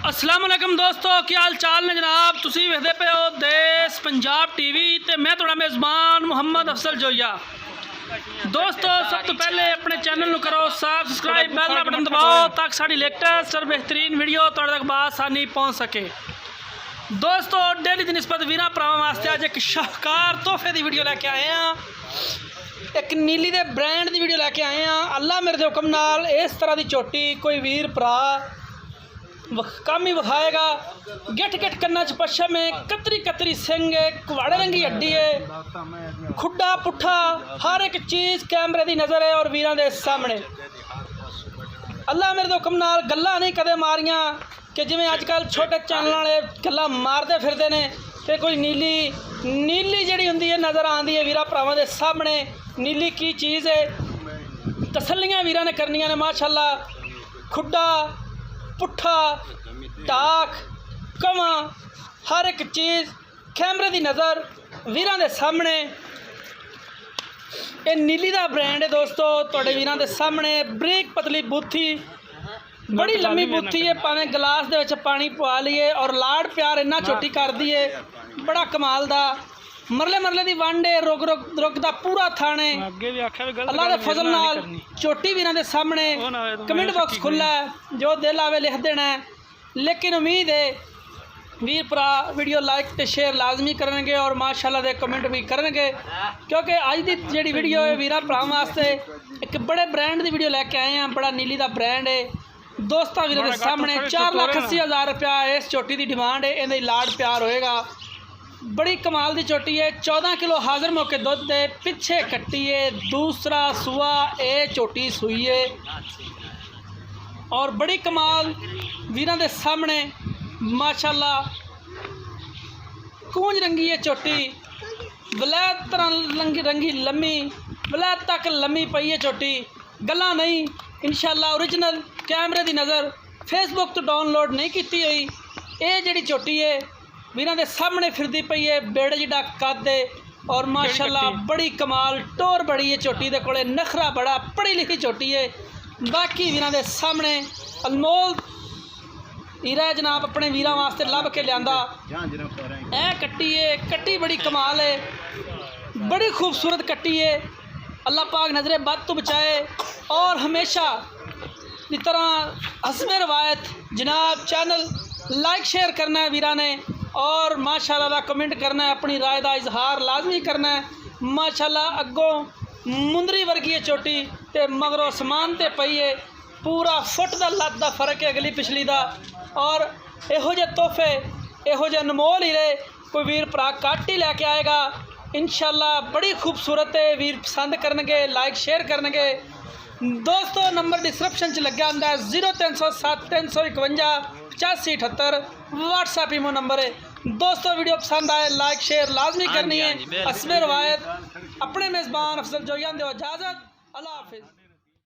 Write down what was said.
अस्सलाम वालेकुम दोस्तों, क्या हाल चाल ने जनाब। तुसी वेखदे पे हो देश पंजाब टीवी ते मैं थोड़ा मेज़बान मुहम्मद अफसल जोया। दोस्तों सब तो पहले अपने चैनल करो सब्सक्राइब, बेल का बटन दबाओ ताकि साड़ी लेटेस्ट और बेहतरीन वीडियो तुहाडे तक बआसानी पहुँच सके। दोस्तों डेली की निस्बत वीर भरावां वास्ते अज एक शाहकार तोहफे की वीडियो लैके आए हैं। एक नीली दे ब्रांड की वीडियो लैके आए हैं। अल्लाह मेरे हुक्म नाल इस तरह की चोटी कोई वीर भरा कम ही विखाएगा। गिट गिट कन्ना च पच्छम है, कतरी कतरी सिंग है, कुवाड़े रंगी हड्डी है, खुड्डा पुट्ठा हर एक चीज़ कैमरे की नज़र है और वीरां दे सामने। अल्लाह मेरे हुक्म नाल गल्लां नहीं कदे मारियां कि जिवें अजकल छोटे चैनल वाले गल्लां मारते फिरदे ने ते कोई नीली जिहड़ी हुंदी है नज़र आती है वीरां भरावां दे सामने। नीली की चीज़ है, तसल्लियां वीरां ने करनियां ने माशाअल्लाह। खुड्डा पुट्ठा टाक कमा हर एक चीज़ कैमरे की नज़र वीरां दे सामने। ये नीली दा ब्रांड है दोस्तों, तुहाडे वीरां दे सामने। बरीक पतली बूथी, बड़ी लंबी बूथी है, भावें गिलास दे विच पानी पवा लीए और लाड़ प्यार इन्ना चोटी कर दी है, बड़ा कमाल दा। मरले मरले दी वंड है, रुक दा पूरा थाने। अल्लाह दे फजल नाल चोटी वीरां दे सामने। कमेंट बॉक्स खुला है, जो दिल आवे लिख देना है। लेकिन उम्मीद है वीर भरा वीडियो लाइक ते शेयर लाजमी करेंगे और माशाअल्लाह दे कमेंट भी करेंगे, क्योंकि अज की जी वीडियो है वीर भरा वास्ते एक बड़े ब्रांड की वीडियो लैके आए हैं। बड़ा नीली का ब्रांड है दोस्तों वीरों के सामने। 4,80,000 रुपया इस चोटी की डिमांड है। इहदे लाड़ प्यार होएगा। बड़ी कमाल की चोटी है। 14 किलो हाजिर मौके दुध दे पिछे कट्टी है, दूसरा सुआ ए चोटी सुई है और बड़ी कमाल वीरां दे सामने माशाअल्लाह। कूंज रंगी है चोटी, वलैत तरह रंगी लम्मी, वलैत तक लम्मी पई है चोटी। गल्लां नहीं, इंशाअल्लाह ओरिजिनल कैमरे की नज़र, फेसबुक तो डाउनलोड नहीं की हुई। ये जिहड़ी चोटी है वीरां दे सामने फिरदी पई है। बेड़े जिहड़ा कद है और माशाअल्लाह बड़ी कमाल टोर बड़ी है चोटी दे कोले, नखरा बड़ा, पढ़ी लिखी चोटी है। बाकी वीरां दे सामने अनमोल हीरा जनाब अपने वीरां वास्ते लभ के लियांदा। ऐ कट्टी है, कट्टी बड़ी कमाल है, बड़ी खूबसूरत कट्टी है। अल्लाह पाक नज़रे बद तो बचाए और हमेशा की तरह हस्बे रवायत जनाब चैनल लाइक शेयर करना है वीरां ने और माशाअल्लाह कमेंट करना है, अपनी राय का इजहार लाजमी करना है। माशाअल्लाह अगों मुंदरी वर्गी है चोटी ते मगरों समान ते पई है। पूरा फुट का लत का फर्क है अगली पिछली का। और इहो जे तोहफे, इहो जे अनमोल हीरे कोई वीर भरा कट ही लैके आएगा इंशाअल्लाह। बड़ी खूबसूरत है, वीर पसंद करनगे, लाइक शेयर करनगे। दोस्तों नंबर डिस्क्रिप्शन च लग्या हुंदा है 0307 351 8578 व्हाट्सएप ईमो नंबर है। दोस्तों वीडियो पसंद आए लाइक शेयर लाजमी करनी है। हस्बे रवायत अपने मेज़बान अफजल जोया दो इजाज़त। अल्लाह हाफिज़।